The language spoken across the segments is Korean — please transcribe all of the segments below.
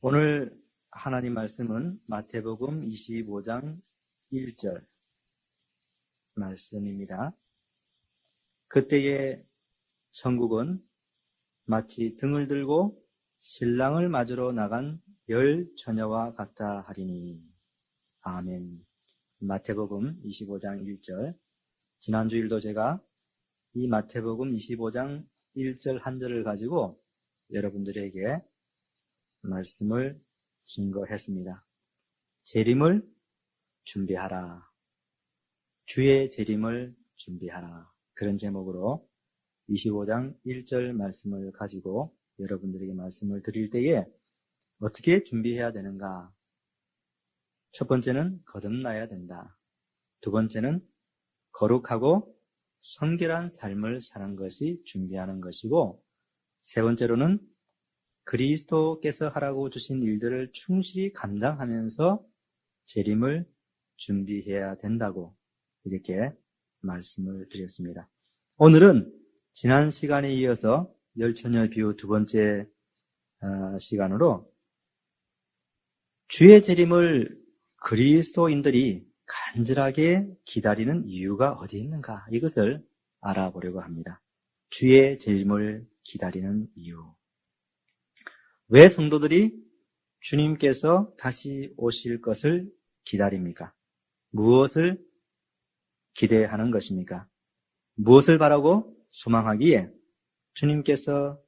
오늘 하나님 말씀은 마태복음 25장 1절 말씀입니다. 그때의 천국은 마치 등을 들고 신랑을 맞으러 나간 10 처녀와 같다 하리니. 아멘. 마태복음 25장 1절. 지난 주일도 제가 이 마태복음 25장 1절 한 절을 가지고 여러분들에게 말씀을 증거했습니다. 재림을 준비하라. 주의 재림을 준비하라. 그런 제목으로 25장 1절 말씀을 가지고 여러분들에게 말씀을 드릴 때에 어떻게 준비해야 되는가? 첫 번째는 거듭나야 된다. 두 번째는 거룩하고 성결한 삶을 사는 것이 준비하는 것이고, 세 번째로는 그리스도께서 하라고 주신 일들을 충실히 감당하면서 재림을 준비해야 된다고 이렇게 말씀을 드렸습니다. 오늘은 지난 시간에 이어서 열처녀 비유 두 번째 시간으로 주의 재림을 그리스도인들이 간절하게 기다리는 이유가 어디 있는가, 이것을 알아보려고 합니다. 주의 재림을 기다리는 이유. 왜 성도들이 주님께서 다시 오실 것을 기다립니까? 무엇을 기대하는 것입니까? 무엇을 바라고 소망하기에 주님께서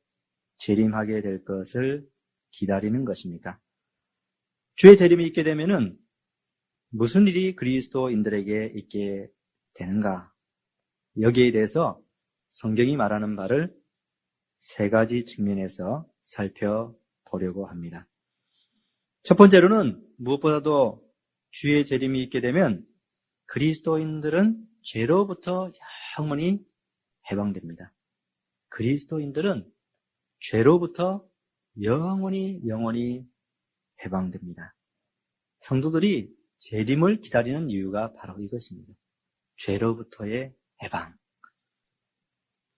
재림하게 될 것을 기다리는 것입니까? 주의 재림이 있게 되면은 무슨 일이 그리스도인들에게 있게 되는가? 여기에 대해서 성경이 말하는 바를 세 가지 측면에서 살펴보려고 합니다. 첫 번째로는 무엇보다도 주의 재림이 있게 되면 그리스도인들은 죄로부터 영원히 해방됩니다. 그리스도인들은 죄로부터 영원히 해방됩니다. 성도들이 재림을 기다리는 이유가 바로 이것입니다. 죄로부터의 해방.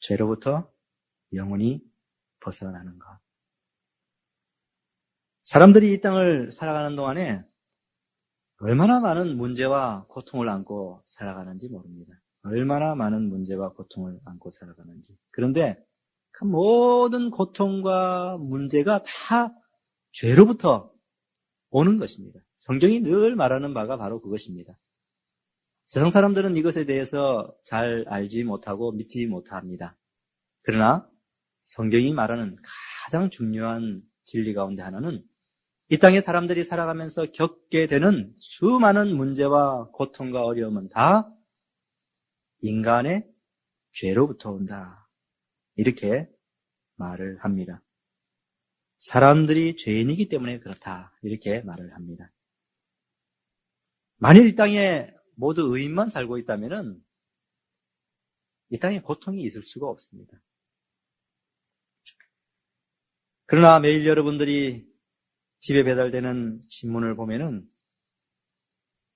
죄로부터 영원히 벗어나는 것. 사람들이 이 땅을 살아가는 동안에 얼마나 많은 문제와 고통을 안고 살아가는지 모릅니다. 얼마나 많은 문제와 고통을 안고 살아가는지. 그런데 그 모든 고통과 문제가 다 죄로부터 오는 것입니다. 성경이 늘 말하는 바가 바로 그것입니다. 세상 사람들은 이것에 대해서 잘 알지 못하고 믿지 못합니다. 그러나 성경이 말하는 가장 중요한 진리 가운데 하나는 이 땅에 사람들이 살아가면서 겪게 되는 수많은 문제와 고통과 어려움은 다 인간의 죄로부터 온다. 이렇게 말을 합니다. 사람들이 죄인이기 때문에 그렇다. 이렇게 말을 합니다. 만일 이 땅에 모두 의인만 살고 있다면 이 땅에 고통이 있을 수가 없습니다. 그러나 매일 여러분들이 집에 배달되는 신문을 보면은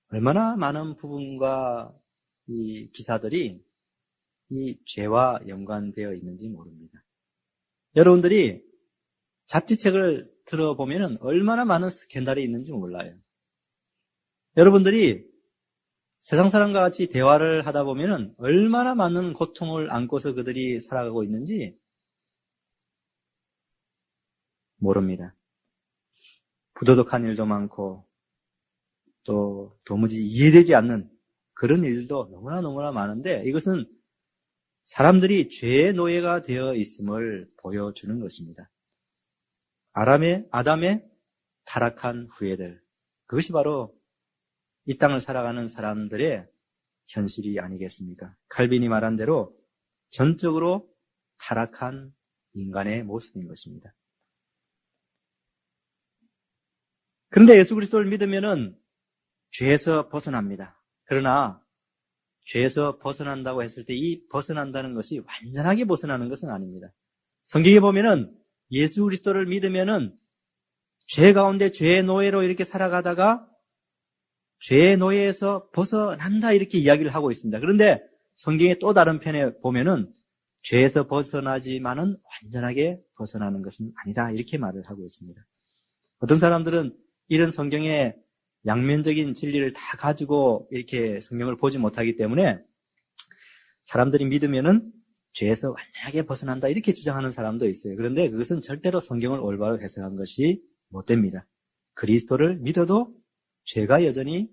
얼마나 많은 부분과 이 기사들이 이 죄와 연관되어 있는지 모릅니다. 여러분들이 잡지책을 들어보면은 얼마나 많은 스캔들이 있는지 몰라요. 여러분들이 세상 사람과 같이 대화를 하다 보면은 얼마나 많은 고통을 안고서 그들이 살아가고 있는지 모릅니다. 부도덕한 일도 많고 또 도무지 이해되지 않는 그런 일도 너무나 많은데, 이것은 사람들이 죄의 노예가 되어 있음을 보여주는 것입니다. 아담의 타락한 후예들, 그것이 바로 이 땅을 살아가는 사람들의 현실이 아니겠습니까? 칼빈이 말한 대로 전적으로 타락한 인간의 모습인 것입니다. 그런데 예수 그리스도를 믿으면은 죄에서 벗어납니다. 그러나 죄에서 벗어난다고 했을 때 이 벗어난다는 것이 완전하게 벗어나는 것은 아닙니다. 성경에 보면은 예수 그리스도를 믿으면은 죄 가운데 죄의 노예로 이렇게 살아가다가 죄의 노예에서 벗어난다, 이렇게 이야기를 하고 있습니다. 그런데 성경의 또 다른 편에 보면은 죄에서 벗어나지만은 완전하게 벗어나는 것은 아니다, 이렇게 말을 하고 있습니다. 어떤 사람들은 이런 성경의 양면적인 진리를 다 가지고 이렇게 성경을 보지 못하기 때문에 사람들이 믿으면은 죄에서 완전하게 벗어난다 이렇게 주장하는 사람도 있어요. 그런데 그것은 절대로 성경을 올바로 해석한 것이 못 됩니다. 그리스도를 믿어도 죄가 여전히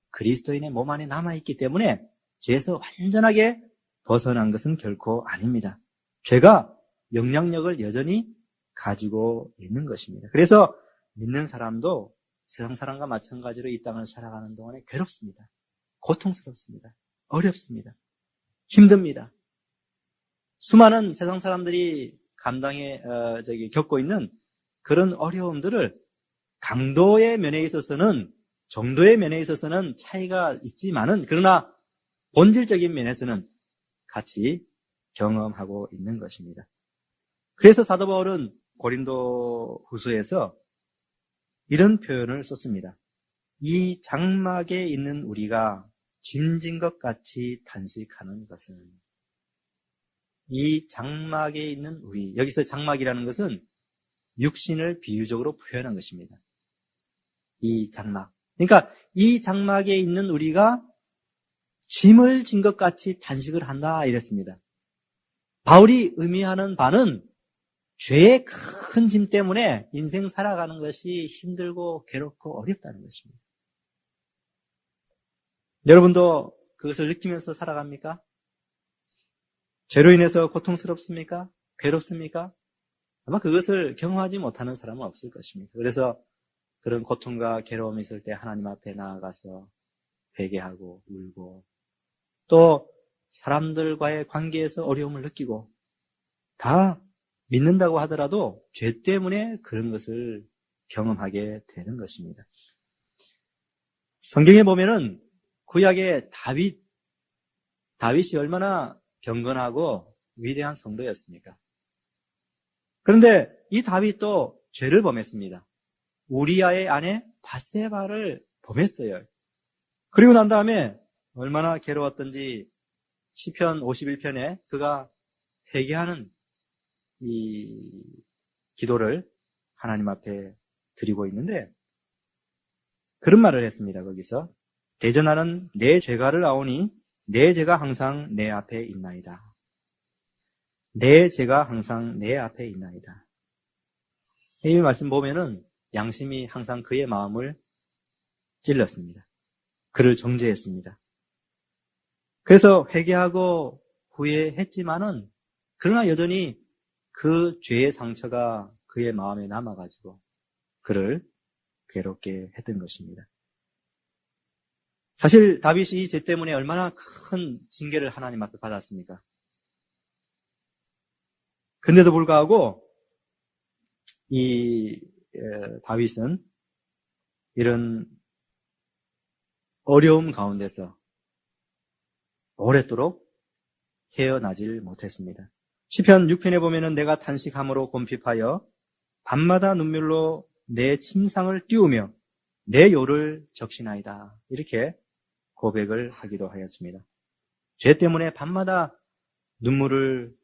그리스도인의 몸 안에 남아있기 때문에 죄에서 완전하게 벗어난 것은 결코 아닙니다. 죄가 영향력을 여전히 가지고 있는 것입니다. 그래서 믿는 사람도 세상 사람과 마찬가지로 이 땅을 살아가는 동안에 괴롭습니다. 고통스럽습니다. 어렵습니다. 힘듭니다. 수많은 세상 사람들이 겪고 있는 그런 어려움들을 강도의 면에 있어서는, 정도의 면에 있어서는 차이가 있지만은, 그러나 본질적인 면에서는 같이 경험하고 있는 것입니다. 그래서 사도 바울은 고린도 후서에서 이런 표현을 썼습니다. 이 장막에 있는 우리가 짐진 것 같이 단식하는 것은, 이 장막에 있는 우리, 여기서 장막이라는 것은 육신을 비유적으로 표현한 것입니다. 이 장막. 그러니까 이 장막에 있는 우리가 짐을 진 것 같이 단식을 한다 이랬습니다. 바울이 의미하는 바는 죄의 큰 짐 때문에 인생 살아가는 것이 힘들고 괴롭고 어렵다는 것입니다. 여러분도 그것을 느끼면서 살아갑니까? 죄로 인해서 고통스럽습니까? 괴롭습니까? 아마 그것을 경험하지 못하는 사람은 없을 것입니다. 그래서 그런 고통과 괴로움이 있을 때 하나님 앞에 나아가서 회개하고 울고, 또 사람들과의 관계에서 어려움을 느끼고, 다 믿는다고 하더라도 죄 때문에 그런 것을 경험하게 되는 것입니다. 성경에 보면은 구약의 다윗이 얼마나 경건하고 위대한 성도였습니까? 그런데 이 다윗도 죄를 범했습니다. 우리아의 아내 밧세바를 범했어요. 그리고 난 다음에 얼마나 괴로웠던지 시편 51편에 그가 회개하는 이 기도를 하나님 앞에 드리고 있는데, 그런 말을 했습니다. 거기서 대전하는 내 죄가를 아오니 내 죄가 항상 내 앞에 있나이다. 내 죄가 항상 내 앞에 있나이다. 이 말씀 보면은 양심이 항상 그의 마음을 찔렀습니다. 그를 정죄했습니다. 그래서 회개하고 후회했지만은, 그러나 여전히 그 죄의 상처가 그의 마음에 남아가지고 그를 괴롭게 했던 것입니다. 사실 다윗이 이 죄 때문에 얼마나 큰 징계를 하나님 앞에 받았습니까? 근데도 불구하고 이 다윗은 이런 어려움 가운데서 오랫도록 헤어나질 못했습니다. 시편 6편에 보면은 내가 탄식함으로 곰핍하여 밤마다 눈물로 내 침상을 띄우며 내 요를 적시나이다. 이렇게 고백을 하기도 하였습니다. 죄 때문에 밤마다 눈물을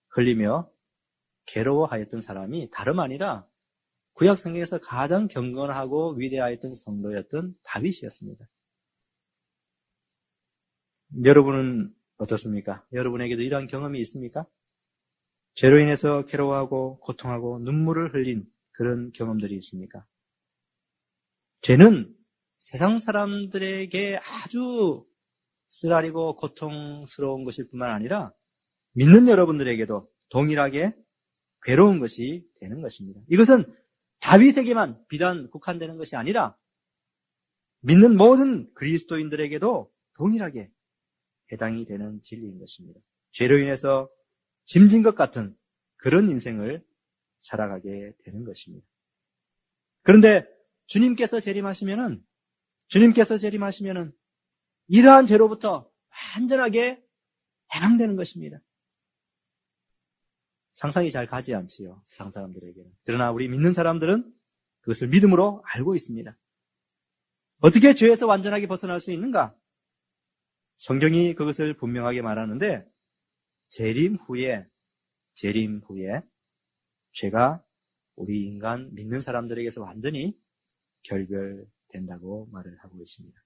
흘리며 괴로워하였던 사람이 다름 아니라 구약 성경에서 가장 경건하고 위대하였던 성도였던 다윗이었습니다. 여러분은 어떻습니까? 여러분에게도 이러한 경험이 있습니까? 죄로 인해서 괴로워하고 고통하고 눈물을 흘린 그런 경험들이 있습니까? 죄는 세상 사람들에게 아주 쓰라리고 고통스러운 것일 뿐만 아니라 믿는 여러분들에게도 동일하게 괴로운 것이 되는 것입니다. 이것은 다윗에게만 비단 국한되는 것이 아니라 믿는 모든 그리스도인들에게도 동일하게 해당이 되는 진리인 것입니다. 죄로 인해서 짐진 것 같은 그런 인생을 살아가게 되는 것입니다. 그런데 주님께서 재림하시면은 이러한 죄로부터 완전하게 해방되는 것입니다. 상상이 잘 가지 않지요, 세상 사람들에게는. 그러나 우리 믿는 사람들은 그것을 믿음으로 알고 있습니다. 어떻게 죄에서 완전하게 벗어날 수 있는가? 성경이 그것을 분명하게 말하는데, 재림 후에 죄가 우리 인간 믿는 사람들에게서 완전히 결별된다고 말을 하고 있습니다.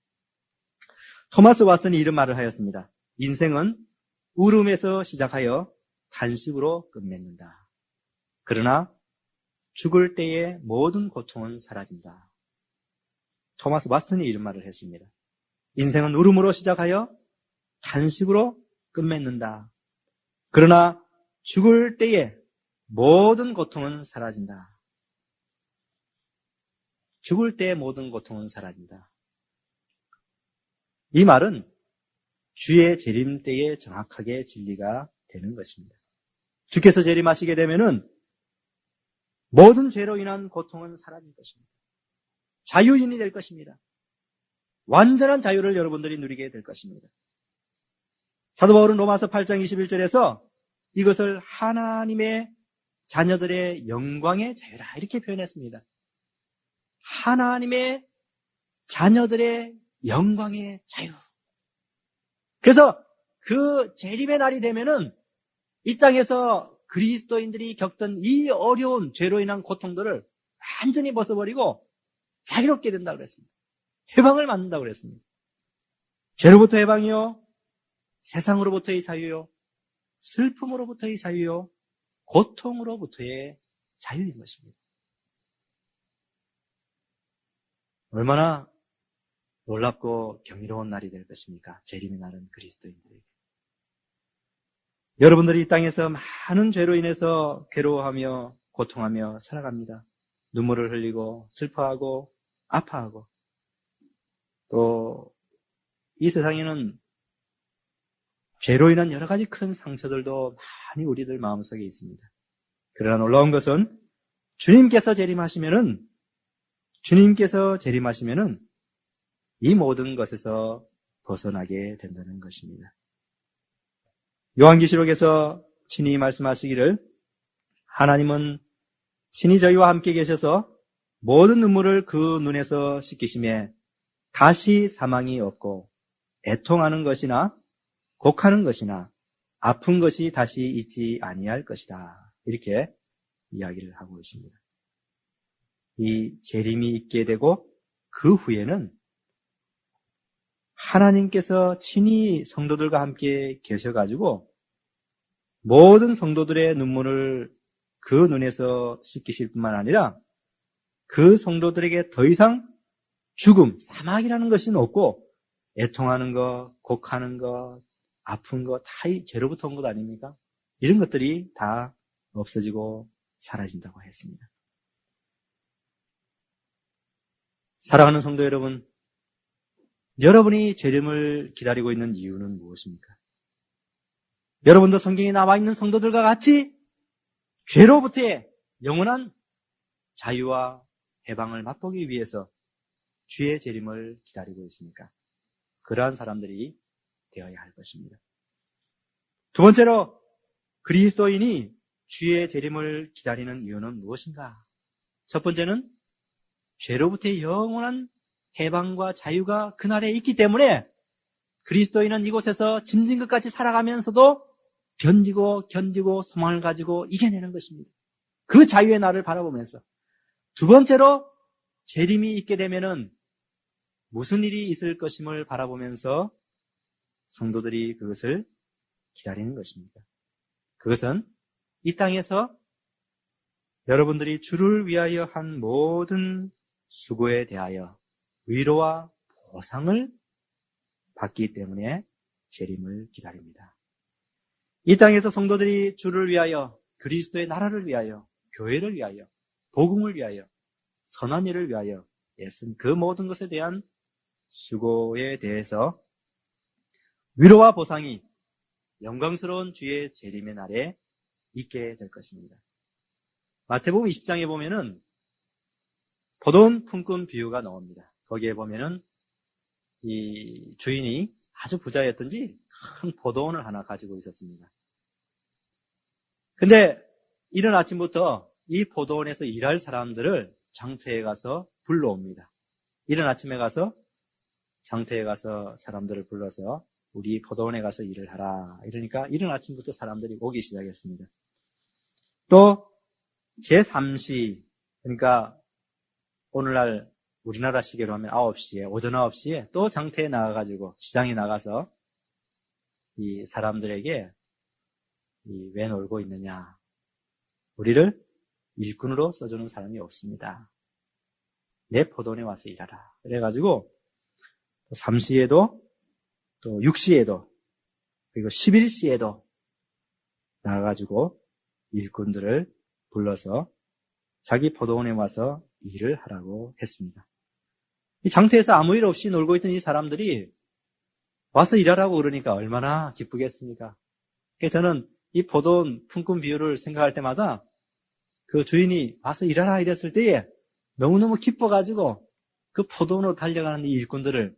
토마스 왓슨이 이런 말을 하였습니다. 인생은 울음에서 시작하여 탄식으로 끝맺는다. 그러나 죽을 때의 모든 고통은 사라진다. 토마스 왓슨이 이런 말을 했습니다. 인생은 울음으로 시작하여 탄식으로 끝맺는다. 그러나 죽을 때의 모든 고통은 사라진다. 죽을 때의 모든 고통은 사라진다. 이 말은 주의 재림 때에 정확하게 진리가 되는 것입니다. 주께서 재림하시게 되면은 모든 죄로 인한 고통은 사라질 것입니다. 자유인이 될 것입니다. 완전한 자유를 여러분들이 누리게 될 것입니다. 사도 바울은 로마서 8장 21절에서 이것을 하나님의 자녀들의 영광의 자유라 이렇게 표현했습니다. 하나님의 자녀들의 영광의 자유. 그래서 그 재림의 날이 되면은 이 땅에서 그리스도인들이 겪던 이 어려운 죄로 인한 고통들을 완전히 벗어버리고 자유롭게 된다고 그랬습니다. 해방을 받는다고 그랬습니다. 죄로부터 해방이요, 세상으로부터의 자유요, 슬픔으로부터의 자유요, 고통으로부터의 자유인 것입니다. 얼마나 놀랍고 경이로운 날이 될 것입니까? 재림의 날은 그리스도인들에게. 여러분들이 이 땅에서 많은 죄로 인해서 괴로워하며 고통하며 살아갑니다. 눈물을 흘리고 슬퍼하고 아파하고 또 이 세상에는 죄로 인한 여러 가지 큰 상처들도 많이 우리들 마음속에 있습니다. 그러나 놀라운 것은 주님께서 재림하시면은 이 모든 것에서 벗어나게 된다는 것입니다. 요한계시록에서 친히 말씀하시기를 하나님은 친히 저희와 함께 계셔서 모든 눈물을 그 눈에서 씻기심에 다시 사망이 없고 애통하는 것이나 곡하는 것이나 아픈 것이 다시 있지 아니할 것이다. 이렇게 이야기를 하고 있습니다. 이 재림이 있게 되고 그 후에는 하나님께서 친히 성도들과 함께 계셔가지고 모든 성도들의 눈물을 그 눈에서 씻기실 뿐만 아니라 그 성도들에게 더 이상 죽음, 사망이라는 것이 없고 애통하는 것, 곡하는 것, 아픈 것 다 죄로부터 온 것 아닙니까? 이런 것들이 다 없어지고 사라진다고 했습니다. 사랑하는 성도 여러분, 여러분이 재림을 기다리고 있는 이유는 무엇입니까? 여러분도 성경에 나와 있는 성도들과 같이 죄로부터의 영원한 자유와 해방을 맛보기 위해서 주의 재림을 기다리고 있습니까? 그러한 사람들이 되어야 할 것입니다. 두 번째로 그리스도인이 주의 재림을 기다리는 이유는 무엇인가? 첫 번째는 죄로부터의 영원한 해방과 자유가 그날에 있기 때문에 그리스도인은 이곳에서 짐진 것까지 살아가면서도 견디고 소망을 가지고 이겨내는 것입니다. 그 자유의 날을 바라보면서. 두 번째로 재림이 있게 되면은 무슨 일이 있을 것임을 바라보면서 성도들이 그것을 기다리는 것입니다. 그것은 이 땅에서 여러분들이 주를 위하여 한 모든 수고에 대하여 위로와 보상을 받기 때문에 재림을 기다립니다. 이 땅에서 성도들이 주를 위하여, 그리스도의 나라를 위하여, 교회를 위하여, 복음을 위하여, 선한 일을 위하여 애쓴 그 모든 것에 대한 수고에 대해서 위로와 보상이 영광스러운 주의 재림의 날에 있게 될 것입니다. 마태복음 20장에 보면은 포도원 품꾼 비유가 나옵니다. 거기에 보면은 이 주인이 아주 부자였던지 큰 포도원을 하나 가지고 있었습니다. 근데 이른 아침부터 이 포도원에서 일할 사람들을 장터에 가서 불러옵니다. 이른 아침에 가서 장터에 가서 사람들을 불러서 우리 포도원에 가서 일을 하라. 이러니까 이른 아침부터 사람들이 오기 시작했습니다. 또 제3시, 그러니까 오늘날 우리나라 시계로 하면 9시에, 오전 9시에 또 장터에 나가가지고 시장에 나가서 이 사람들에게 왜 놀고 있느냐. 우리를 일꾼으로 써주는 사람이 없습니다. 내 포도원에 와서 일하라. 그래가지고 3시에도 또 6시에도 그리고 11시에도 나가가지고 일꾼들을 불러서 자기 포도원에 와서 일을 하라고 했습니다. 이 장터에서 아무 일 없이 놀고 있던 이 사람들이 와서 일하라고 그러니까 얼마나 기쁘겠습니까? 그래서 저는 이 포도원 품꾼 비유를 생각할 때마다 그 주인이 와서 일하라 이랬을 때에 너무너무 기뻐가지고 그 포도원으로 달려가는 이 일꾼들을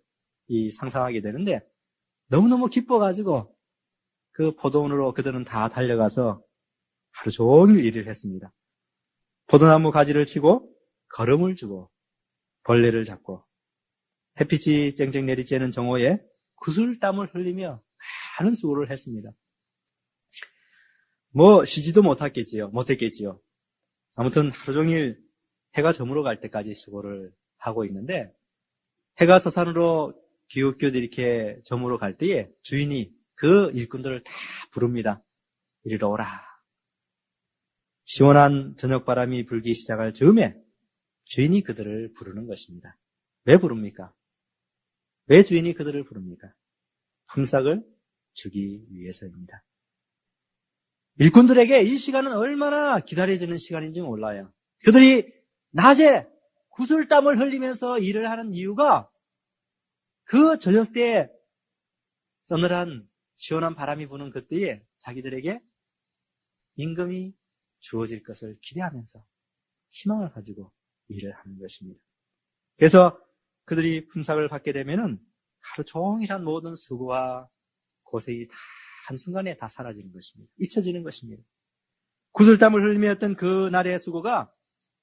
상상하게 되는데 너무너무 기뻐가지고 그 포도원으로 그들은 다 달려가서 하루 종일 일을 했습니다. 포도나무 가지를 치고 거름을 주고 벌레를 잡고 햇빛이 쨍쨍 내리쬐는 정오에 구슬땀을 흘리며 많은 수고를 했습니다. 뭐 쉬지도 못했겠지요. 아무튼 하루 종일 해가 저물어 갈 때까지 수고를 하고 있는데 해가 서산으로 기웃기웃 이렇게 저물어 갈 때에 주인이 그 일꾼들을 다 부릅니다. 이리로 오라. 시원한 저녁바람이 불기 시작할 즈음에 주인이 그들을 부르는 것입니다. 왜 부릅니까? 왜 주인이 그들을 부릅니까? 품삯을 주기 위해서입니다. 일꾼들에게 이 시간은 얼마나 기다려지는 시간인지 몰라요. 그들이 낮에 구슬땀을 흘리면서 일을 하는 이유가 그 저녁 때에 서늘한 시원한 바람이 부는 그때에 자기들에게 임금이 주어질 것을 기대하면서 희망을 가지고 일을 하는 것입니다. 그래서 그들이 품삯을 받게 되면은 하루 종일한 모든 수고와 고생이 다 한순간에 다 사라지는 것입니다. 잊혀지는 것입니다. 구슬땀을 흘리며 했던 그 날의 수고가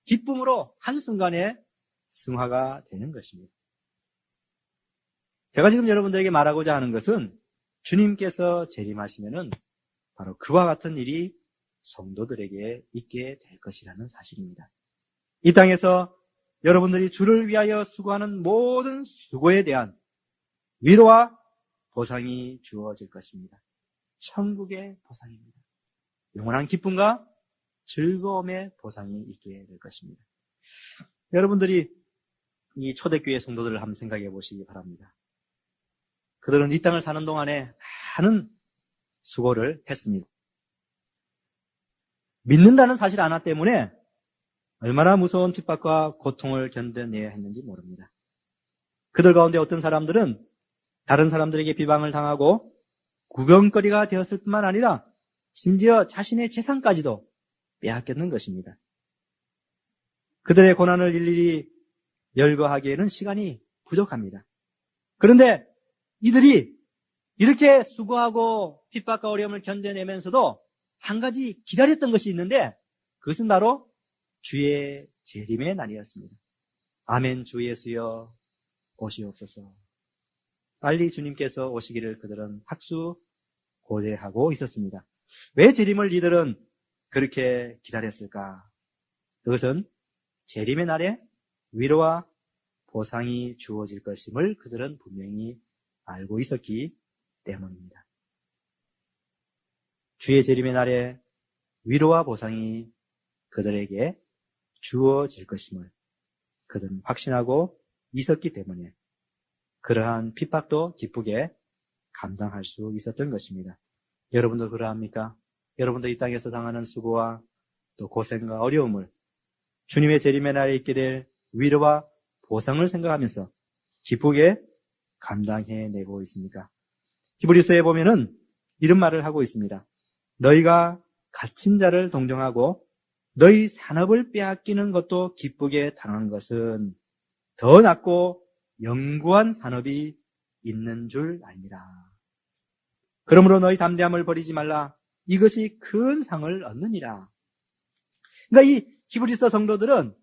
기쁨으로 한순간에 승화가 되는 것입니다. 제가 지금 여러분들에게 말하고자 하는 것은 주님께서 재림하시면은 바로 그와 같은 일이 성도들에게 있게 될 것이라는 사실입니다. 이 땅에서 여러분들이 주를 위하여 수고하는 모든 수고에 대한 위로와 보상이 주어질 것입니다. 천국의 보상입니다. 영원한 기쁨과 즐거움의 보상이 있게 될 것입니다. 여러분들이 이 초대교회 성도들을 한번 생각해 보시기 바랍니다. 그들은 이 땅을 사는 동안에 많은 수고를 했습니다. 믿는다는 사실 하나 때문에 얼마나 무서운 핍박과 고통을 견뎌내야 했는지 모릅니다. 그들 가운데 어떤 사람들은 다른 사람들에게 비방을 당하고 구경거리가 되었을 뿐만 아니라 심지어 자신의 재산까지도 빼앗겼는 것입니다. 그들의 고난을 일일이 열거하기에는 시간이 부족합니다. 그런데 이들이 이렇게 수고하고 핍박과 어려움을 견뎌내면서도 한 가지 기다렸던 것이 있는데 그것은 바로 주의 재림의 날이었습니다. 아멘 주 예수여 오시옵소서. 빨리 주님께서 오시기를 그들은 학수고대하고 있었습니다. 왜 재림을 이들은 그렇게 기다렸을까? 그것은 재림의 날에 위로와 보상이 주어질 것임을 그들은 분명히 알고 있었기 때문입니다. 주의 재림의 날에 위로와 보상이 그들에게 주어질 것임을 그들은 확신하고 있었기 때문에 그러한 핍박도 기쁘게 감당할 수 있었던 것입니다. 여러분도 그러합니까? 여러분도 이 땅에서 당하는 수고와 또 고생과 어려움을 주님의 재림의 날에 있게 될 위로와 보상을 생각하면서 기쁘게 감당해내고 있습니까? 히브리서에 보면은 이런 말을 하고 있습니다. 너희가 갇힌 자를 동정하고 너희 산업을 빼앗기는 것도 기쁘게 당한 것은 더 낫고 영구한 산업이 있는 줄 아니라. 그러므로 너희 담대함을 버리지 말라. 이것이 큰 상을 얻느니라. 그러니까 이 히브리서 성도들은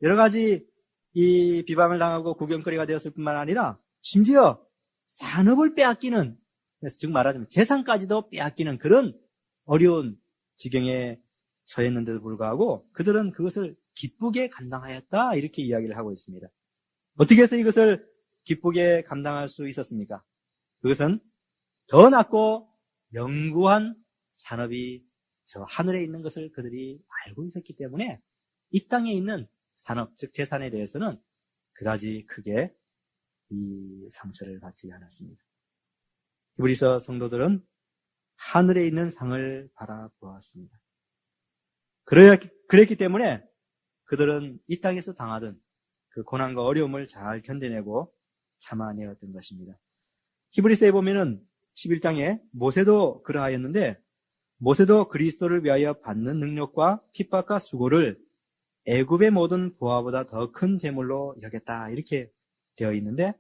여러 가지 이 비방을 당하고 구경거리가 되었을 뿐만 아니라 심지어 산업을 빼앗기는, 그래서 즉 말하자면 재산까지도 빼앗기는 그런 어려운 지경에 처했는데도 불구하고 그들은 그것을 기쁘게 감당하였다 이렇게 이야기를 하고 있습니다. 어떻게 해서 이것을 기쁘게 감당할 수 있었습니까? 그것은 더 낮고 영구한 산업이 저 하늘에 있는 것을 그들이 알고 있었기 때문에 이 땅에 있는 산업, 즉 재산에 대해서는 그다지 크게 이 상처를 받지 않았습니다. 히브리서 성도들은 하늘에 있는 상을 바라보았습니다. 그랬기 때문에 그들은 이 땅에서 당하던 그 고난과 어려움을 잘 견뎌내고 참아내었던 것입니다. 히브리서에 보면은 11장에 모세도 그러하였는데 모세도 그리스도를 위하여 받는 능력과 핍박과 수고를 애굽의 모든 보화보다 더 큰 재물로 여겼다 이렇게 되어 있는데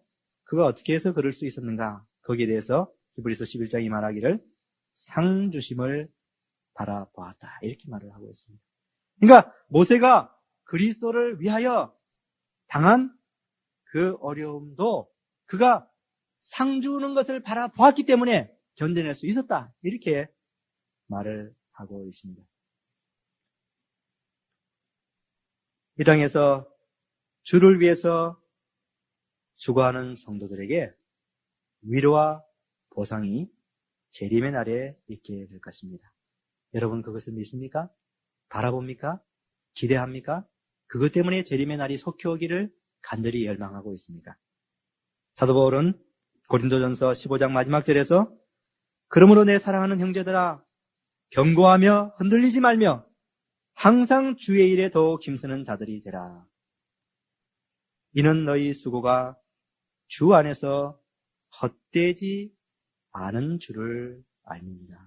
그가 어떻게 해서 그럴 수 있었는가? 거기에 대해서 히브리서 11장이 말하기를 상 주심을 바라보았다 이렇게 말을 하고 있습니다. 그러니까 모세가 그리스도를 위하여 당한 그 어려움도 그가 상 주는 것을 바라보았기 때문에 견뎌낼 수 있었다 이렇게 말을 하고 있습니다. 이 땅에서 주를 위해서 수고하는 성도들에게 위로와 보상이 재림의 날에 있게 될 것입니다. 여러분 그것을 믿습니까? 바라봅니까? 기대합니까? 그것 때문에 재림의 날이 속히 오기를 간절히 열망하고 있습니까? 사도 바울은 고린도전서 15장 마지막 절에서 그러므로 내 사랑하는 형제들아 경고하며 흔들리지 말며 항상 주의 일에 더욱 힘쓰는 자들이 되라. 이는 너희 수고가 주 안에서 헛되지 않은 줄을 알미니라.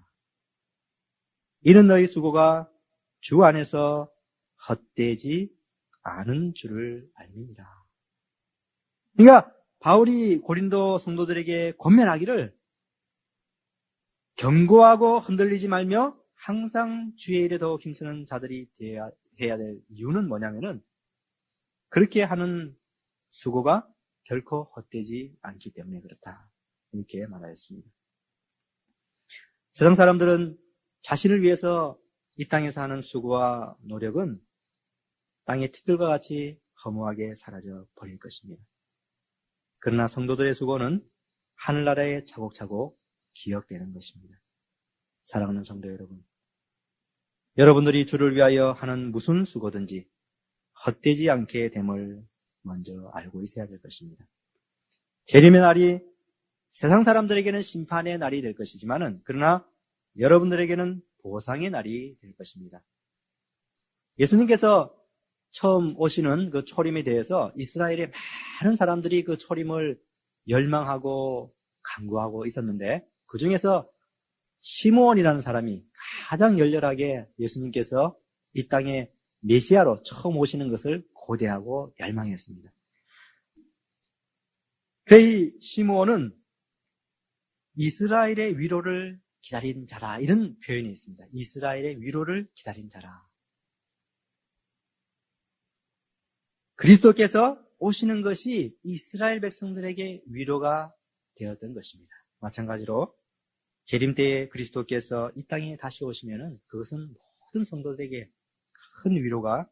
이는 너희 수고가 주 안에서 헛되지 않은 줄을 알미니라. 그러니까 바울이 고린도 성도들에게 권면하기를 경고하고 흔들리지 말며 항상 주의 일에 더욱 힘쓰는 자들이 해야 될 이유는 뭐냐면은 그렇게 하는 수고가 결코 헛되지 않기 때문에 그렇다. 이렇게 말하였습니다. 세상 사람들은 자신을 위해서 이 땅에서 하는 수고와 노력은 땅의 티끌과 같이 허무하게 사라져 버릴 것입니다. 그러나 성도들의 수고는 하늘나라에 차곡차곡 기억되는 것입니다. 사랑하는 성도 여러분, 여러분들이 주를 위하여 하는 무슨 수고든지 헛되지 않게 됨을 먼저 알고 있어야 될 것입니다. 재림의 날이 세상 사람들에게는 심판의 날이 될 것이지만은 그러나 여러분들에게는 보상의 날이 될 것입니다. 예수님께서 처음 오시는 그 초림에 대해서 이스라엘의 많은 사람들이 그 초림을 열망하고 간구하고 있었는데 그 중에서 시므온이라는 사람이 가장 열렬하게 예수님께서 이 땅에 메시아로 처음 오시는 것을 고대하고 열망했습니다. 그 시므온은 이스라엘의 위로를 기다린 자라 이런 표현이 있습니다. 이스라엘의 위로를 기다린 자라. 그리스도께서 오시는 것이 이스라엘 백성들에게 위로가 되었던 것입니다. 마찬가지로 재림 때에 그리스도께서 이 땅에 다시 오시면은 그것은 모든 성도들에게 큰 위로가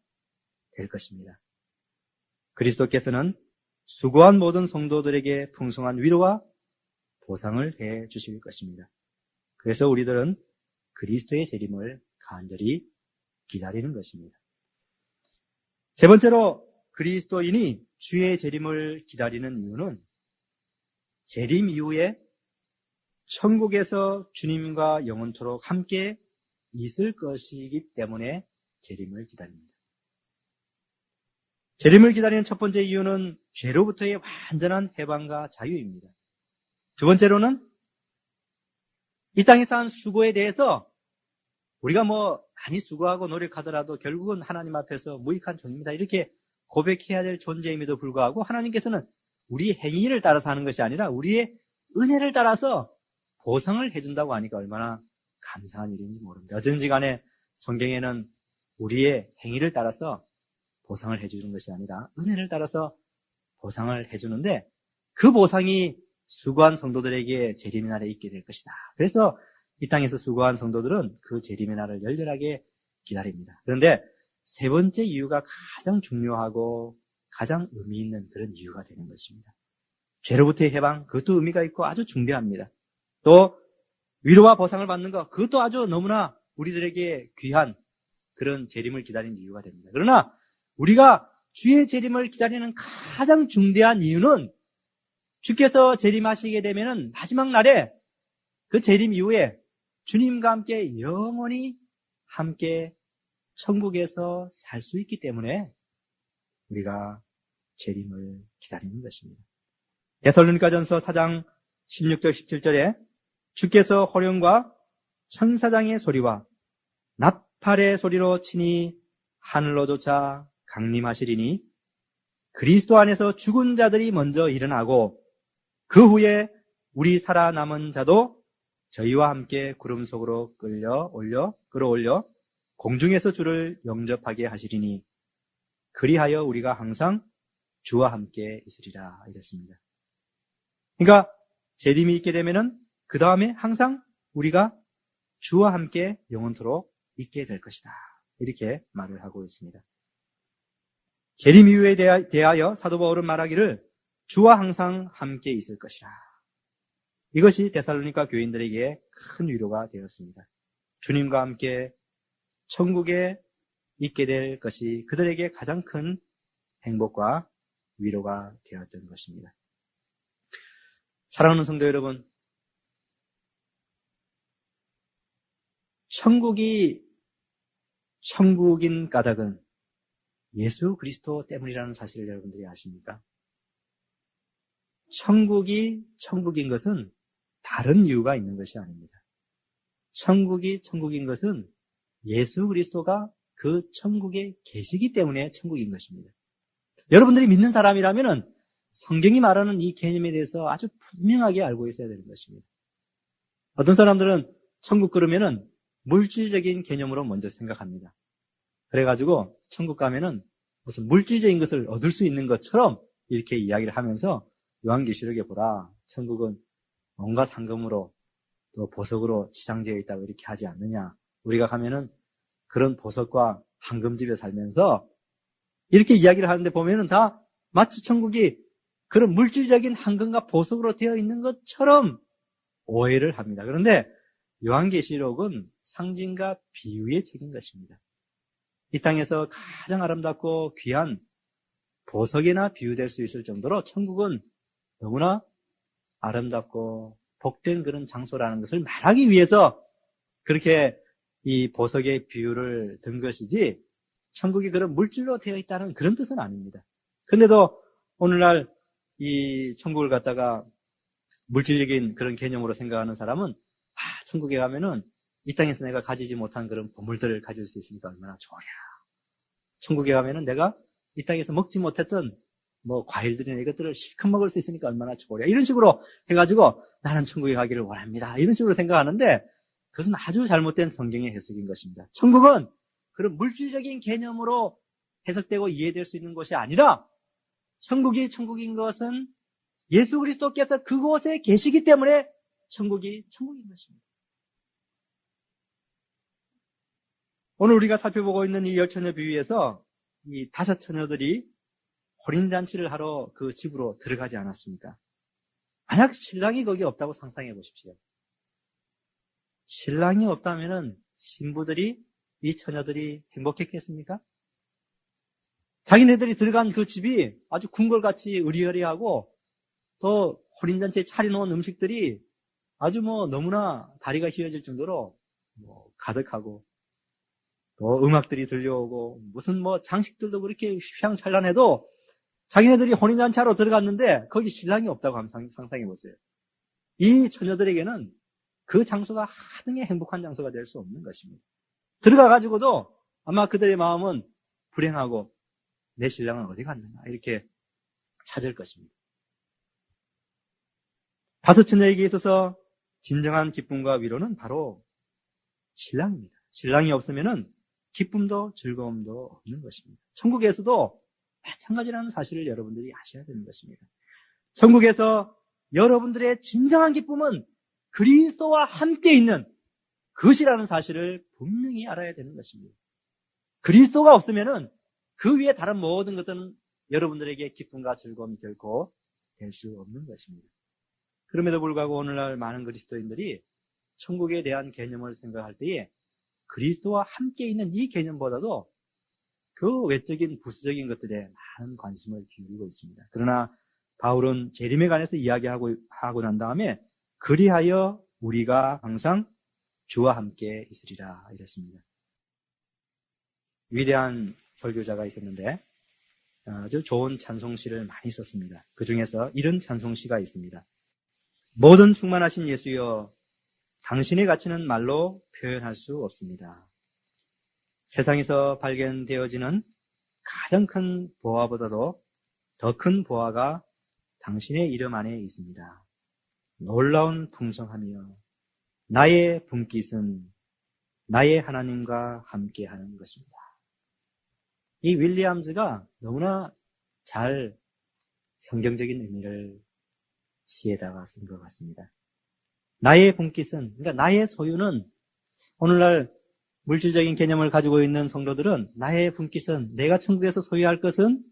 될 것입니다. 그리스도께서는 수고한 모든 성도들에게 풍성한 위로와 보상을 해 주실 것입니다. 그래서 우리들은 그리스도의 재림을 간절히 기다리는 것입니다. 세 번째로 그리스도인이 주의 재림을 기다리는 이유는 재림 이후에 천국에서 주님과 영원토록 함께 있을 것이기 때문에 재림을 기다립니다. 재림을 기다리는 첫 번째 이유는 죄로부터의 완전한 해방과 자유입니다. 두 번째로는 이 땅에서 한 수고에 대해서 우리가 많이 수고하고 노력하더라도 결국은 하나님 앞에서 무익한 존입니다. 이렇게 고백해야 될 존재임에도 불구하고 하나님께서는 우리의 행위를 따라서 하는 것이 아니라 우리의 은혜를 따라서 보상을 해준다고 하니까 얼마나 감사한 일인지 모릅니다. 어쩐지 간에 성경에는 우리의 행위를 따라서 보상을 해주는 것이 아니라 은혜를 따라서 보상을 해주는데 그 보상이 수고한 성도들에게 재림의 날에 있게 될 것이다. 그래서 이 땅에서 수고한 성도들은 그 재림의 날을 열렬하게 기다립니다. 그런데 세 번째 이유가 가장 중요하고 가장 의미 있는 그런 이유가 되는 것입니다. 죄로부터의 해방, 그것도 의미가 있고 아주 중대합니다. 또 위로와 보상을 받는 것, 그것도 아주 너무나 우리들에게 귀한 그런 재림을 기다리는 이유가 됩니다. 그러나 우리가 주의 재림을 기다리는 가장 중대한 이유는 주께서 재림하시게 되면은 마지막 날에 그 재림 이후에 주님과 함께 영원히 함께 천국에서 살 수 있기 때문에 우리가 재림을 기다리는 것입니다. 데살로니가전서 4장 16절 17절에 주께서 호령과 천사장의 소리와 나팔의 소리로 친히 하늘로조차 강림하시리니 그리스도 안에서 죽은 자들이 먼저 일어나고 그 후에 우리 살아남은 자도 저희와 함께 구름 속으로 끌어올려 공중에서 주를 영접하게 하시리니 그리하여 우리가 항상 주와 함께 있으리라 이랬습니다. 그러니까 재림이 있게 되면은 그 다음에 항상 우리가 주와 함께 영원토록 있게 될 것이다. 이렇게 말을 하고 있습니다. 재림 이후에 대하여 사도 바울은 말하기를 주와 항상 함께 있을 것이라. 이것이 데살로니가 교인들에게 큰 위로가 되었습니다. 주님과 함께 천국에 있게 될 것이 그들에게 가장 큰 행복과 위로가 되었던 것입니다. 사랑하는 성도 여러분, 천국인 까닭은 예수 그리스도 때문이라는 사실을 여러분들이 아십니까? 천국인 것은 다른 이유가 있는 것이 아닙니다. 천국인 것은 예수 그리스도가 그 천국에 계시기 때문에 천국인 것입니다. 여러분들이 믿는 사람이라면 성경이 말하는 이 개념에 대해서 아주 분명하게 알고 있어야 되는 것입니다. 어떤 사람들은 천국 그러면은 물질적인 개념으로 먼저 생각합니다. 그래가지고 천국 가면은 무슨 물질적인 것을 얻을 수 있는 것처럼 이렇게 이야기를 하면서 요한계시록에 보라, 천국은 온갖 황금으로 또 보석으로 치장되어 있다고 이렇게 하지 않느냐. 우리가 가면은 그런 보석과 황금집에 살면서 이렇게 이야기를 하는데 보면은 다 마치 천국이 그런 물질적인 황금과 보석으로 되어 있는 것처럼 오해를 합니다. 그런데 요한계시록은 상징과 비유의 책인 것입니다. 이 땅에서 가장 아름답고 귀한 보석이나 비유될 수 있을 정도로 천국은 너무나 아름답고 복된 그런 장소라는 것을 말하기 위해서 그렇게 이 보석의 비유를 든 것이지 천국이 그런 물질로 되어 있다는 그런 뜻은 아닙니다. 근데도 오늘날 이 천국을 갖다가 물질적인 그런 개념으로 생각하는 사람은 천국에 가면은 이 땅에서 내가 가지지 못한 그런 보물들을 가질 수 있으니까 얼마나 좋으랴. 천국에 가면은 내가 이 땅에서 먹지 못했던 과일들이나 이것들을 실컷 먹을 수 있으니까 얼마나 좋으랴. 이런 식으로 해가지고 나는 천국에 가기를 원합니다. 이런 식으로 생각하는데 그것은 아주 잘못된 성경의 해석인 것입니다. 천국은 그런 물질적인 개념으로 해석되고 이해될 수 있는 것이 아니라 천국이 천국인 것은 예수 그리스도께서 그곳에 계시기 때문에 천국인 것입니다. 오늘 우리가 살펴보고 있는 이 10처녀 비유에서 이 5처녀들이 혼인잔치를 하러 그 집으로 들어가지 않았습니까? 만약 신랑이 거기 없다고 상상해 보십시오. 신랑이 없다면은 신부들이, 이 처녀들이 행복했겠습니까? 자기네들이 들어간 그 집이 아주 궁궐같이 으리으리하고 또 혼인잔치에 차려놓은 음식들이 아주 너무나 다리가 휘어질 정도로 가득하고 또 음악들이 들려오고 무슨 장식들도 그렇게 휘황찬란해도 자기네들이 혼인잔치하러 들어갔는데 거기 신랑이 없다고 한번 상상해 보세요. 이 처녀들에게는 그 장소가 하등의 행복한 장소가 될 수 없는 것입니다. 들어가가지고도 아마 그들의 마음은 불행하고 내 신랑은 어디 갔느냐 이렇게 찾을 것입니다. 5처녀에게 있어서 진정한 기쁨과 위로는 바로 신랑입니다. 신랑이 없으면은 기쁨도 즐거움도 없는 것입니다. 천국에서도 마찬가지라는 사실을 여러분들이 아셔야 되는 것입니다. 천국에서 여러분들의 진정한 기쁨은 그리스도와 함께 있는 그것이라는 사실을 분명히 알아야 되는 것입니다. 그리스도가 없으면은 그 위에 다른 모든 것들은 여러분들에게 기쁨과 즐거움이 결코 될 수 없는 것입니다. 그럼에도 불구하고 오늘날 많은 그리스도인들이 천국에 대한 개념을 생각할 때에 그리스도와 함께 있는 이 개념보다도 그 외적인 부수적인 것들에 많은 관심을 기울이고 있습니다. 그러나 바울은 재림에 관해서 이야기하고 난 다음에 그리하여 우리가 항상 주와 함께 있으리라 이랬습니다. 위대한 설교자가 있었는데 아주 좋은 찬송시를 많이 썼습니다. 그 중에서 이런 찬송시가 있습니다. 모든 충만하신 예수여, 당신의 가치는 말로 표현할 수 없습니다. 세상에서 발견되어지는 가장 큰 보화보다도 더 큰 보화가 당신의 이름 안에 있습니다. 놀라운 풍성하며 나의 분깃은 나의 하나님과 함께하는 것입니다. 이 윌리엄즈가 너무나 잘 성경적인 의미를 시에다가 쓴 것 같습니다. 나의 분깃은, 그러니까 나의 소유는, 오늘날 물질적인 개념을 가지고 있는 성도들은 나의 분깃은, 내가 천국에서 소유할 것은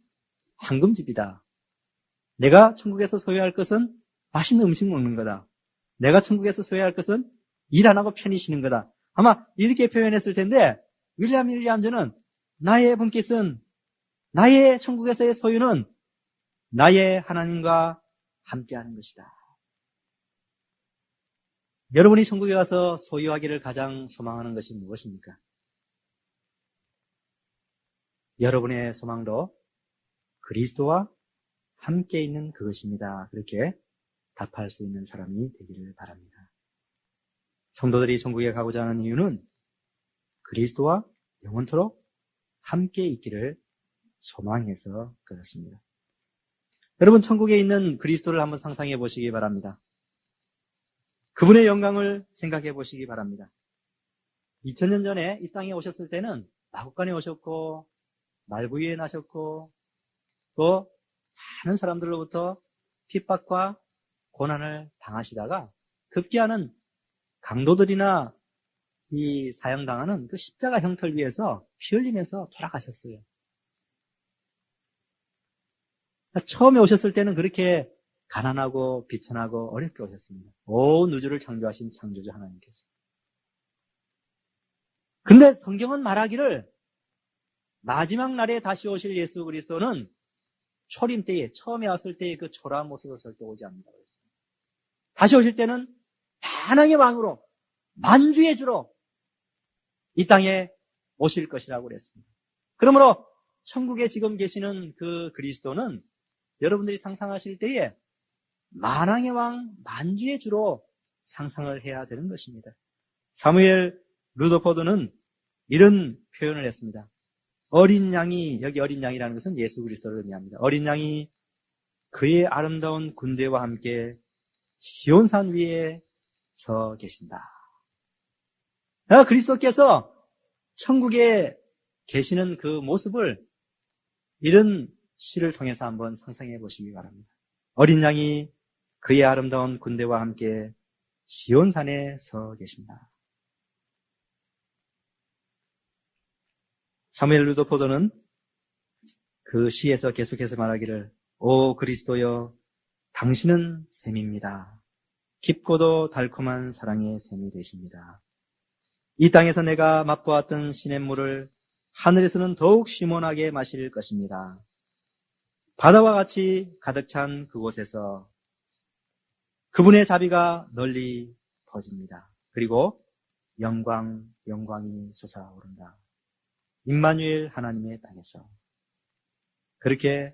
황금집이다. 내가 천국에서 소유할 것은 맛있는 음식 먹는 거다. 내가 천국에서 소유할 것은 일 안 하고 편히 쉬는 거다. 아마 이렇게 표현했을 텐데 윌리엄즈는 나의 분깃은, 나의 천국에서의 소유는 나의 하나님과 함께하는 것이다. 여러분이 천국에 가서 소유하기를 가장 소망하는 것이 무엇입니까? 여러분의 소망도 그리스도와 함께 있는 그것입니다. 그렇게 답할 수 있는 사람이 되기를 바랍니다. 성도들이 천국에 가고자 하는 이유는 그리스도와 영원토록 함께 있기를 소망해서 그렇습니다. 여러분, 천국에 있는 그리스도를 한번 상상해 보시기 바랍니다. 그분의 영광을 생각해 보시기 바랍니다. 2000년 전에 이 땅에 오셨을 때는 마국간에 오셨고 말구유에 나셨고 또 많은 사람들로부터 핍박과 고난을 당하시다가 급기야는 강도들이나 이 사형당하는 그 십자가 형틀 위에서 피 흘리면서 돌아가셨어요. 처음에 오셨을 때는 그렇게 가난하고 비천하고 어렵게 오셨습니다. 온 우주를 창조하신 창조주 하나님께서. 근데 성경은 말하기를 마지막 날에 다시 오실 예수 그리스도는 초림 때에, 처음에 왔을 때의 그 초라한 모습으로 절대 오지 않는다고 했습니다. 다시 오실 때는 만왕의 왕으로, 만주의 주로 이 땅에 오실 것이라고 그랬습니다. 그러므로 천국에 지금 계시는 그 그리스도는 여러분들이 상상하실 때에 만왕의 왕, 만주의 주로 상상을 해야 되는 것입니다. 사무엘 루더포드는 이런 표현을 했습니다. 어린 양이, 여기 어린 양이라는 것은 예수 그리스도를 의미합니다. 어린 양이 그의 아름다운 군대와 함께 시온산 위에 서 계신다. 그리스도께서 천국에 계시는 그 모습을 이런 시를 통해서 한번 상상해 보시기 바랍니다. 어린 양이 그의 아름다운 군대와 함께 시온산에 서 계신다. 사무엘 루더포드는 그 시에서 계속해서 말하기를 오 그리스도여 당신은 샘입니다. 깊고도 달콤한 사랑의 샘이 되십니다. 이 땅에서 내가 맛보았던 시냇물을 하늘에서는 더욱 시원하게 마실 것입니다. 바다와 같이 가득 찬 그곳에서 그분의 자비가 널리 퍼집니다. 그리고 영광이 솟아오른다. 임마누엘 하나님의 땅에서. 그렇게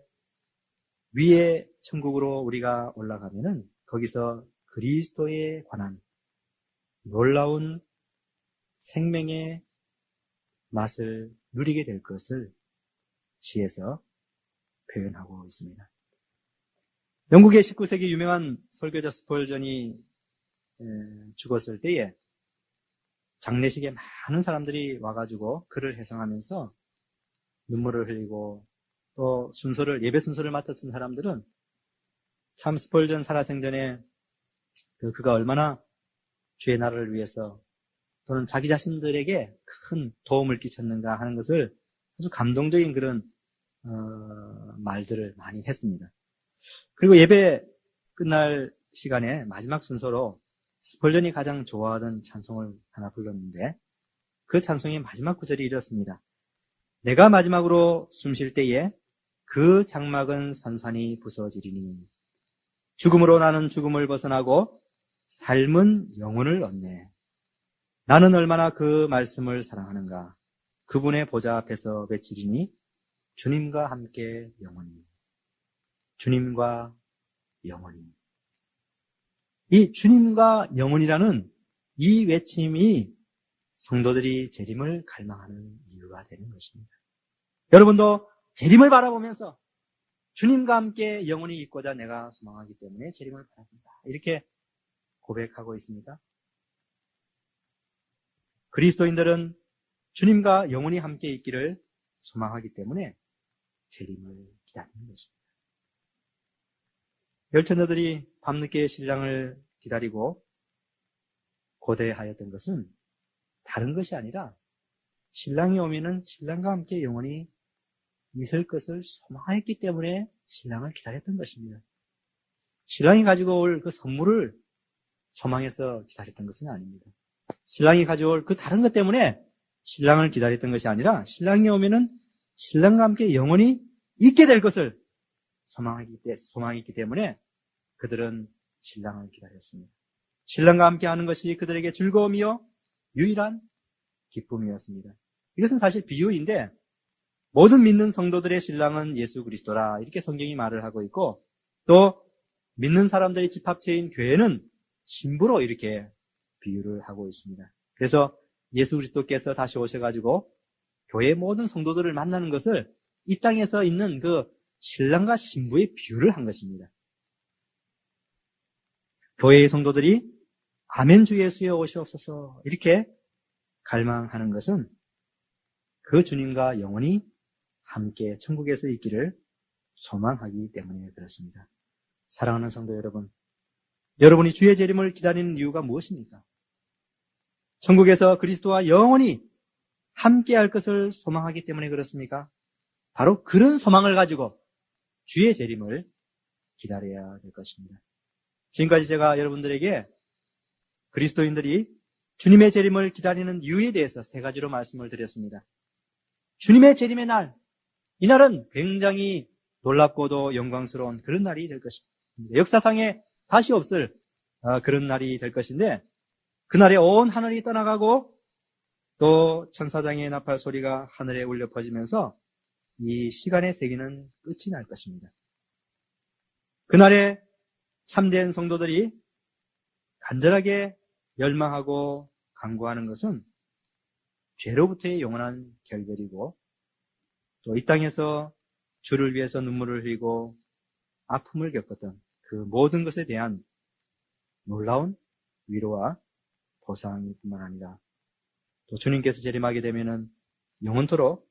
위에 천국으로 우리가 올라가면은 거기서 그리스도에 관한 놀라운 생명의 맛을 누리게 될 것을 시에서 표현하고 있습니다. 영국의 19세기 유명한 설교자 스펄전이 죽었을 때에 장례식에 많은 사람들이 와가지고 그를 회상하면서 눈물을 흘리고 또 예배 순서를 맡았던 사람들은 참 스펄전 살아생전에 그가 얼마나 주의 나라를 위해서 또는 자기 자신들에게 큰 도움을 끼쳤는가 하는 것을 아주 감동적인 그런 말들을 많이 했습니다. 그리고 예배 끝날 시간에 마지막 순서로 스펄전이 가장 좋아하던 찬송을 하나 불렀는데 그 찬송의 마지막 구절이 이렇습니다. 내가 마지막으로 숨 쉴 때에 그 장막은 산산이 부서지리니 죽음으로 나는 죽음을 벗어나고 삶은 영혼을 얻네. 나는 얼마나 그 말씀을 사랑하는가. 그분의 보좌 앞에서 외치리니 주님과 함께 영원히. 주님과 영원히. 이 주님과 영원이라는 이 외침이 성도들이 재림을 갈망하는 이유가 되는 것입니다. 여러분도 재림을 바라보면서 주님과 함께 영원히 있고자 내가 소망하기 때문에 재림을 바랍니다. 이렇게 고백하고 있습니다. 그리스도인들은 주님과 영원히 함께 있기를 소망하기 때문에 재림을 기다리는 것입니다. 열처녀들이 밤늦게 신랑을 기다리고 고대하였던 것은 다른 것이 아니라 신랑이 오면은 신랑과 함께 영원히 있을 것을 소망했기 때문에 신랑을 기다렸던 것입니다. 신랑이 가지고 올 그 선물을 소망해서 기다렸던 것은 아닙니다. 신랑이 가져올 그 다른 것 때문에 신랑을 기다렸던 것이 아니라 신랑이 오면은 신랑과 함께 영원히 있게 될 것을 소망했기 때문에 그들은 신랑을 기다렸습니다. 신랑과 함께 하는 것이 그들에게 즐거움이요 유일한 기쁨이었습니다. 이것은 사실 비유인데 모든 믿는 성도들의 신랑은 예수 그리스도라 이렇게 성경이 말을 하고 있고 또 믿는 사람들이 집합체인 교회는 신부로 이렇게 비유를 하고 있습니다. 그래서 예수 그리스도께서 다시 오셔가지고 교회의 모든 성도들을 만나는 것을 이 땅에서 있는 그 신랑과 신부의 비유를 한 것입니다. 교회의 성도들이 아멘 주 예수여 오시옵소서 이렇게 갈망하는 것은 그 주님과 영원히 함께 천국에서 있기를 소망하기 때문에 그렇습니다. 사랑하는 성도 여러분, 여러분이 주의 재림을 기다리는 이유가 무엇입니까? 천국에서 그리스도와 영원히 함께할 것을 소망하기 때문에 그렇습니까? 바로 그런 소망을 가지고 주의 재림을 기다려야 될 것입니다. 지금까지 제가 여러분들에게 그리스도인들이 주님의 재림을 기다리는 이유에 대해서 세 가지로 말씀을 드렸습니다. 주님의 재림의 날, 이 날은 굉장히 놀랍고도 영광스러운 그런 날이 될 것입니다. 역사상에 다시 없을 그런 날이 될 것인데 그날에 온 하늘이 떠나가고 또 천사장의 나팔 소리가 하늘에 울려 퍼지면서 이 시간의 세계는 끝이 날 것입니다. 그날에 참된 성도들이 간절하게 열망하고 간구하는 것은 죄로부터의 영원한 결별이고 또 이 땅에서 주를 위해서 눈물을 흘리고 아픔을 겪었던 그 모든 것에 대한 놀라운 위로와 보상일 뿐만 아니라 또 주님께서 재림하게 되면은 영원토록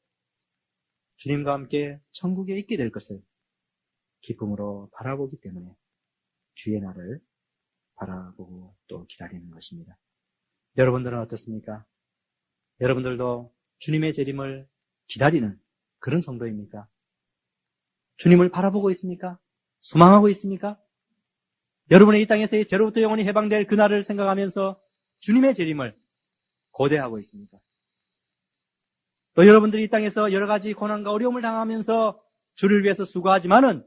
주님과 함께 천국에 있게 될 것을 기쁨으로 바라보기 때문에 주의 날을 바라보고 또 기다리는 것입니다. 여러분들은 어떻습니까? 여러분들도 주님의 재림을 기다리는 그런 성도입니까? 주님을 바라보고 있습니까? 소망하고 있습니까? 여러분의 이 땅에서의 죄로부터 영원히 해방될 그날을 생각하면서 주님의 재림을 고대하고 있습니까? 또 여러분들이 이 땅에서 여러 가지 고난과 어려움을 당하면서 주를 위해서 수고하지만은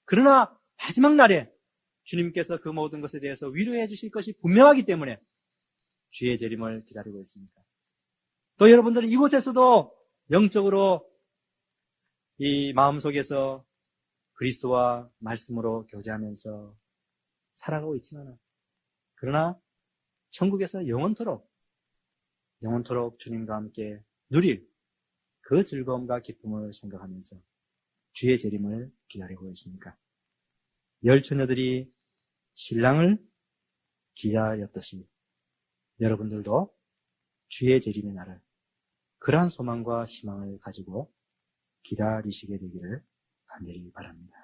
그러나 마지막 날에 주님께서 그 모든 것에 대해서 위로해 주실 것이 분명하기 때문에 주의 재림을 기다리고 있습니까? 또 여러분들은 이곳에서도 영적으로 이 마음속에서 그리스도와 말씀으로 교제하면서 살아가고 있지만 그러나 천국에서 영원토록 주님과 함께 누릴 그 즐거움과 기쁨을 생각하면서 주의 재림을 기다리고 있습니까? 열 처녀들이 신랑을 기다렸듯이 여러분들도 주의 재림의 날을 그러한 소망과 희망을 가지고 기다리시게 되기를 간절히 바랍니다.